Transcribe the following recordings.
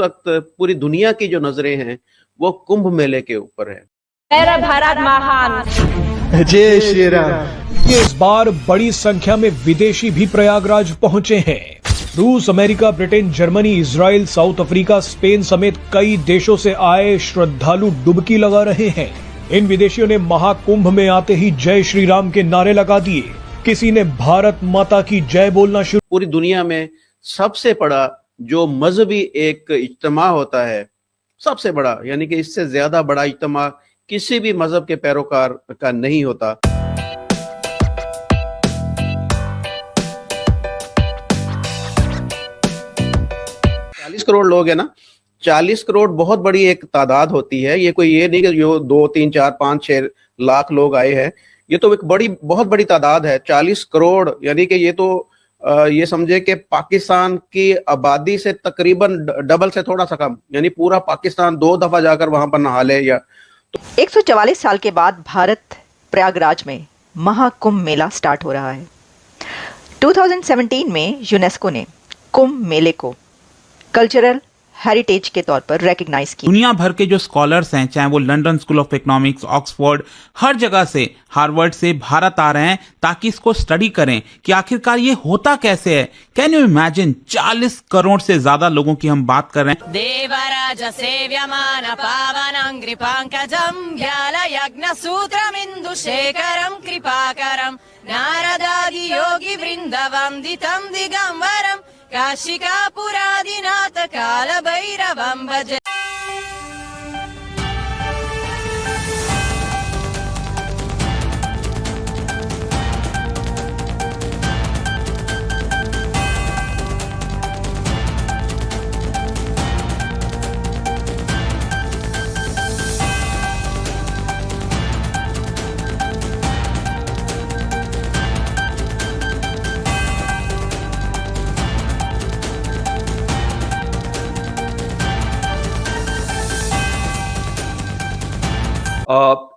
वक्त पूरी दुनिया की जो नजरें हैं वो कुंभ मेले के ऊपर है। मेरा भारत महान। जय श्री राम। इस बार बड़ी संख्या में विदेशी भी प्रयागराज पहुंचे हैं। रूस, America, Britain, Germany, Israel, south Africa, Spain समेत कई देशों से आए श्रद्धालु डुबकी लगा रहे हैं। इन विदेशियों ने महाकुंभ में आते ही जय श्री राम के नारे लगा दिए। किसी ने भारत माता की जय बोलना शुरू। पूरी दुनिया में सबसे बड़ा जो मजहबी एक इज्तिमा होता है, सबसे बड़ा, यानी कि इससे ज्यादा बड़ा इज्तिमा किसी भी मजहब के पैरोकार का नहीं होता। 40 करोड़ लोग है ना, 40 करोड़ बहुत बड़ी एक तादाद होती है। ये कोई ये नहीं कि जो 2, 3, 4, 5, 6 लाख लोग आए हैं, ये तो एक बहुत बड़ी तादाद है। 40 करोड़ यानी कि ये तो ये समझे कि पाकिस्तान की आबादी से तकरीबन डबल से थोड़ा सा कम, यानी पूरा पाकिस्तान 2 दफा जाकर वहां पर नहा ले। या 144 साल के बाद भारत प्रयागराज में महाकुंभ मेला स्टार्ट हो रहा है। 2017 में यूनेस्को ने कुंभ मेले को कल्चरल हेरिटेज के तौर पर रिकॉग्नाइज किया। दुनिया भर के जो स्कॉलर्स हैं, चाहे वो London School of Economics, Oxford, हर जगह से, हार्वर्ड से भारत आ रहे हैं ताकि इसको स्टडी करें कि आखिरकार ये होता कैसे है। कैन यू इमेजिन, 40 करोड़ से ज्यादा लोगों की हम बात कर रहे हैं। देवराज सेव्यमान पावनं कृपांकजं ज्ञान यज्ञ सूत्रमिंदु शेखरं कृपाकरं नारदादि योगी वृंद वंदितं दिगंबरं काशिकापुरादिनाथ काल भैरवं भजे।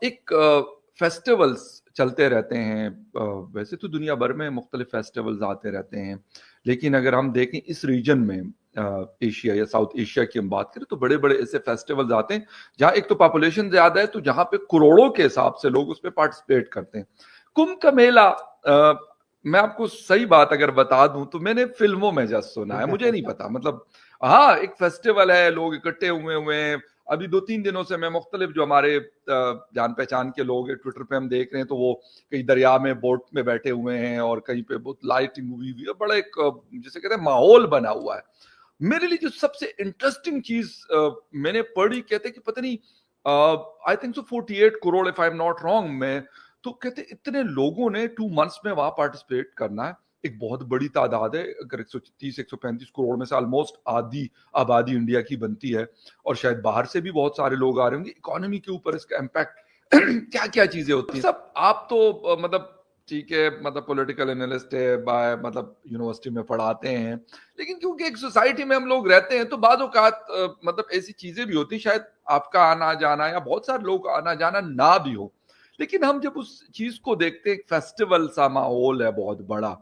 एक फेस्टिवल्स चलते रहते हैं। वैसे तो दुनिया भर में मुख्तलिफ फेस्टिवल्स आते रहते हैं, लेकिन अगर हम देखें इस रीजन में, एशिया या साउथ एशिया की हम बात करें, तो बड़े बड़े ऐसे फेस्टिवल्स आते हैं जहाँ एक तो पॉपुलेशन ज्यादा है, तो जहाँ पे करोड़ों के हिसाब से लोग उसमें पार्टिसिपेट करते हैं। कुंभ का मेला, मैं आपको सही बात अगर बता दूं तो मैंने फिल्मों में जस्ट सुना है, मुझे नहीं पता। मतलब हाँ, एक फेस्टिवल है, लोग इकट्ठे हुए हैं। अभी 2-3 दिनों से मैं मुख्तलिफ जो हमारे जान पहचान के लोग हैं, ट्विटर पे हम देख रहे हैं, तो वो कहीं दरिया में बोट में बैठे हुए हैं और कहीं पे बहुत लाइटिंग हुई हुई है, बड़ा एक जिसे कहते हैं माहौल बना हुआ है। मेरे लिए जो सबसे इंटरेस्टिंग चीज मैंने पढ़ी, कहते कि पता नहीं, I think so 48 crore if I am not wrong में, तो कहते इतने लोगों ने 2 मंथ्स में वहां पार्टिसिपेट करना है। एक बहुत बड़ी तादाद है। अगर 130-135 करोड़ में से ऑलमोस्ट आधी आबादी इंडिया की बनती है, और शायद बाहर से भी बहुत सारे लोग आ रहे होंगे। इकोनॉमी के ऊपर इसका इम्पैक्ट क्या क्या चीजें होती हैं सब। आप तो मतलब ठीक है, मतलब पॉलिटिकल एनालिस्ट है, मतलब यूनिवर्सिटी में पढ़ाते हैं, लेकिन क्योंकि एक सोसाइटी में हम लोग रहते हैं, तो बाद औकात मतलब ऐसी चीजें भी होती, शायद आपका आना जाना या बहुत सारे लोग आना जाना ना भी हो, लेकिन हम जब उस चीज को देखते हैं, एक फेस्टिवल सा माहौल है बहुत बड़ा।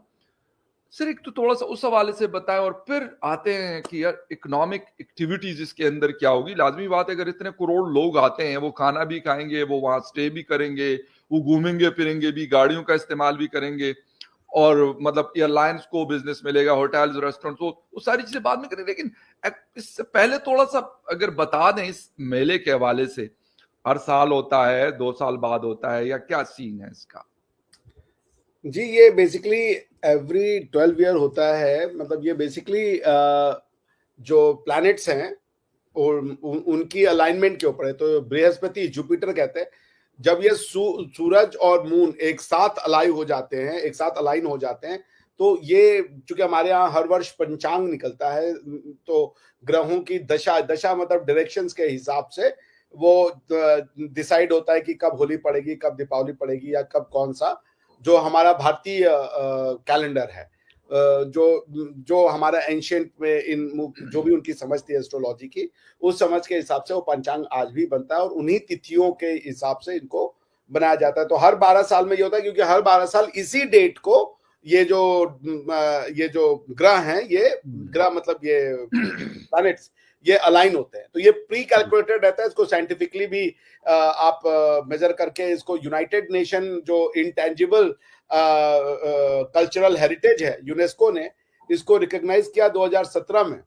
सर एक तो थोड़ा सा उस हवाले से बताएं, और फिर आते हैं कि यार इकोनॉमिक एक्टिविटीज इसके अंदर क्या होगी। लाजमी बात है, अगर इतने करोड़ लोग आते हैं, वो खाना भी खाएंगे, वो वहां स्टे भी करेंगे, वो घूमेंगे फिरेंगे भी, गाड़ियों का इस्तेमाल भी करेंगे, और मतलब एयरलाइंस को बिजनेस मिलेगा, होटल्स, रेस्टोरेंट्स, वो सारी चीजें बाद में करेंगे। लेकिन इससे पहले थोड़ा सा अगर बता दें इस मेले के हवाले से, हर साल होता है, 2 साल बाद होता है, या क्या सीन है इसका? जी, ये बेसिकली एवरी 12 ईयर होता है। मतलब ये बेसिकली जो प्लैनेट्स हैं और उनकी अलाइनमेंट के ऊपर है। तो बृहस्पति, जुपिटर कहते हैं, जब ये सूरज और मून एक साथ अलाइन हो जाते हैं, तो ये चूंकि हमारे यहाँ हर वर्ष पंचांग निकलता है, तो ग्रहों की दशा मतलब डायरेक्शंस के हिसाब से वो डिसाइड होता है कि कब होली पड़ेगी, कब दीपावली पड़ेगी, या कब कौन सा जो हमारा भारतीय कैलेंडर है, जो हमारा एंशिएंट में जो भी उनकी समझ थी एस्ट्रोलॉजी की, उस समझ के हिसाब से वो पंचांग आज भी बनता है, और उन्हीं तिथियों के हिसाब से इनको बनाया जाता है। तो हर 12 साल में ये होता है, क्योंकि हर 12 साल इसी डेट को ये जो ग्रह हैं, ये ग्रह मतलब ये प्लैनेट्स, ये अलाइन होते हैं। तो ये प्री कैलकुलेटेड रहता है, इसको साइंटिफिकली भी आप मेजर करके इसको यूनाइटेड नेशन जो इंटेंजिबल कल्चरल हेरिटेज है, यूनेस्को ने इसको रिकॉग्नाइज किया 2017 में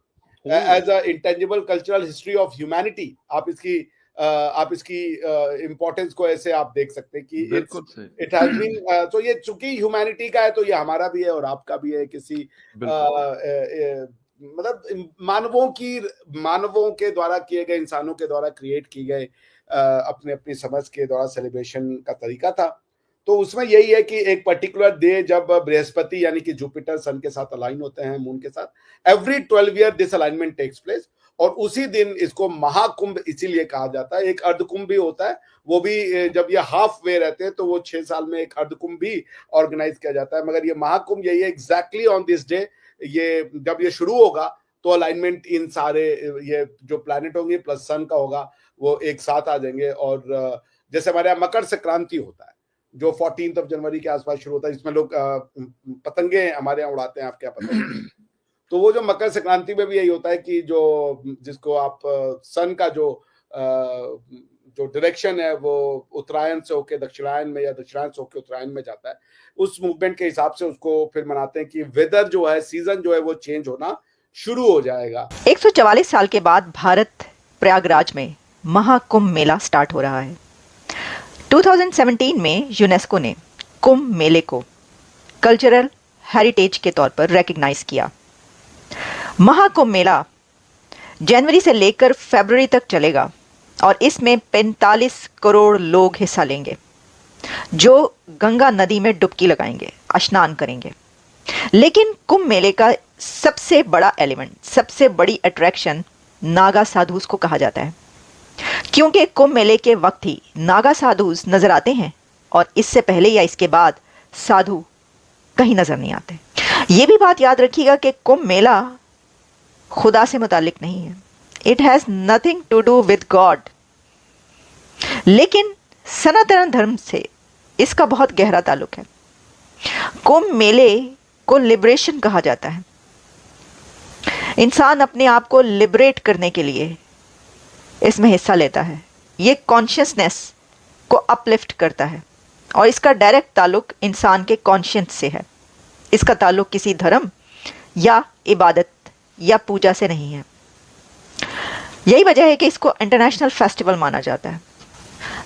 as a intangible cultural history of humanity. आप इसकी इंपॉर्टेंस को ऐसे आप देख सकते हैं कि इट हैज बीन, तो ये चूंकि ह्यूमैनिटी का है तो ये हमारा भी है और आपका भी है। किसी मतलब मानवों के द्वारा किए गए, इंसानों के द्वारा क्रिएट की गए अपने अपनी समझ के द्वारा सेलिब्रेशन का तरीका था। तो उसमें यही है कि एक पर्टिकुलर डे जब बृहस्पति यानी कि जुपिटर सन के साथ अलाइन होते हैं, मून के साथ, every 12 year this alignment takes place, और उसी दिन इसको महाकुंभ इसीलिए कहा जाता है। एक अर्धकुंभ भी होता है, वो भी जब ये हाफ वे रहते हैं तो वो 6 साल में एक अर्धकुंभ भी ऑर्गेनाइज किया जाता है। मगर ये महाकुंभ यही है, एग्जैक्टली ऑन दिस डे ये जब ये शुरू होगा तो अलाइनमेंट इन सारे ये जो प्लैनेट होंगे प्लस सन का होगा वो एक साथ आ जाएंगे। और जैसे हमारे यहाँ मकर संक्रांति होता है जो 14 जनवरी के आसपास शुरू होता है, जिसमें लोग पतंगे हमारे यहाँ उड़ाते हैं, आपके यहाँ पतंगे। तो वो जो मकर संक्रांति में भी यही होता है कि जिसको आप सन का जो डायरेक्शन है वो उत्तरायण से होके दक्षिणायन में या दक्षिणायन से होके उत्तरायण में जाता है, उस मूवमेंट के हिसाब से उसको फिर मनाते हैं कि वेदर जो है, सीजन जो है वो चेंज होना शुरू हो जाएगा। 144 साल के बाद भारत प्रयागराज में महाकुंभ मेला स्टार्ट हो रहा है। 2017 में यूनेस्को ने कुंभ मेले को कल्चरल हेरिटेज के तौर पर रिकॉग्नाइज किया। महाकुंभ मेला जनवरी से लेकर फरवरी तक चलेगा और इसमें 45 करोड़ लोग हिस्सा लेंगे जो गंगा नदी में डुबकी लगाएंगे, स्नान करेंगे। लेकिन कुंभ मेले का सबसे बड़ा एलिमेंट, सबसे बड़ी अट्रैक्शन नागा साधुस को कहा जाता है, क्योंकि कुंभ मेले के वक्त ही नागा साधुस नजर आते हैं और इससे पहले या इसके बाद साधु कहीं नजर नहीं आते। ये भी बात याद रखिएगा कि कुंभ मेला खुदा से मुतालिक नहीं है, it has nothing to do with God, लेकिन सनातन धर्म से इसका बहुत गहरा ताल्लुक है। कुंभ मेले को लिबरेशन कहा जाता है। इंसान अपने आप को लिबरेट करने के लिए इसमें हिस्सा लेता है। ये कॉन्शियसनेस को अपलिफ्ट करता है और इसका डायरेक्ट ताल्लुक इंसान के कॉन्शियस से है। इसका ताल्लुक किसी धर्म या इबादत या पूजा से नहीं है। यही वजह है कि इसको इंटरनेशनल फेस्टिवल माना जाता है।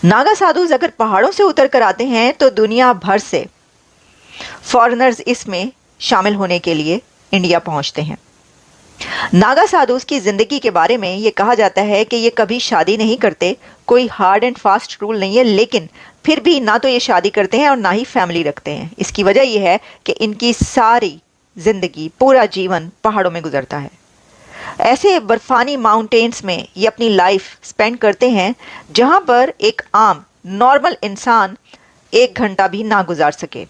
नागा साधुस अगर पहाड़ों से उतर कर आते हैं तो दुनिया भर से फॉरेनर्स इसमें शामिल होने के लिए इंडिया पहुंचते हैं। नागा साधुस की जिंदगी के बारे में ये कहा जाता है कि ये कभी शादी नहीं करते, कोई हार्ड एंड फास्ट रूल नहीं है, लेकिन फिर भी ना तो ये शादी करते हैं और ना ही फैमिली रखते हैं। इसकी वजह यह है कि इनकी सारी जिंदगी, पूरा जीवन पहाड़ों में गुजरता है। ऐसे बर्फानी माउंटेन्स में ये अपनी लाइफ स्पेंड करते हैं जहां पर एक आम नॉर्मल इंसान 1 घंटा भी ना गुजार सके।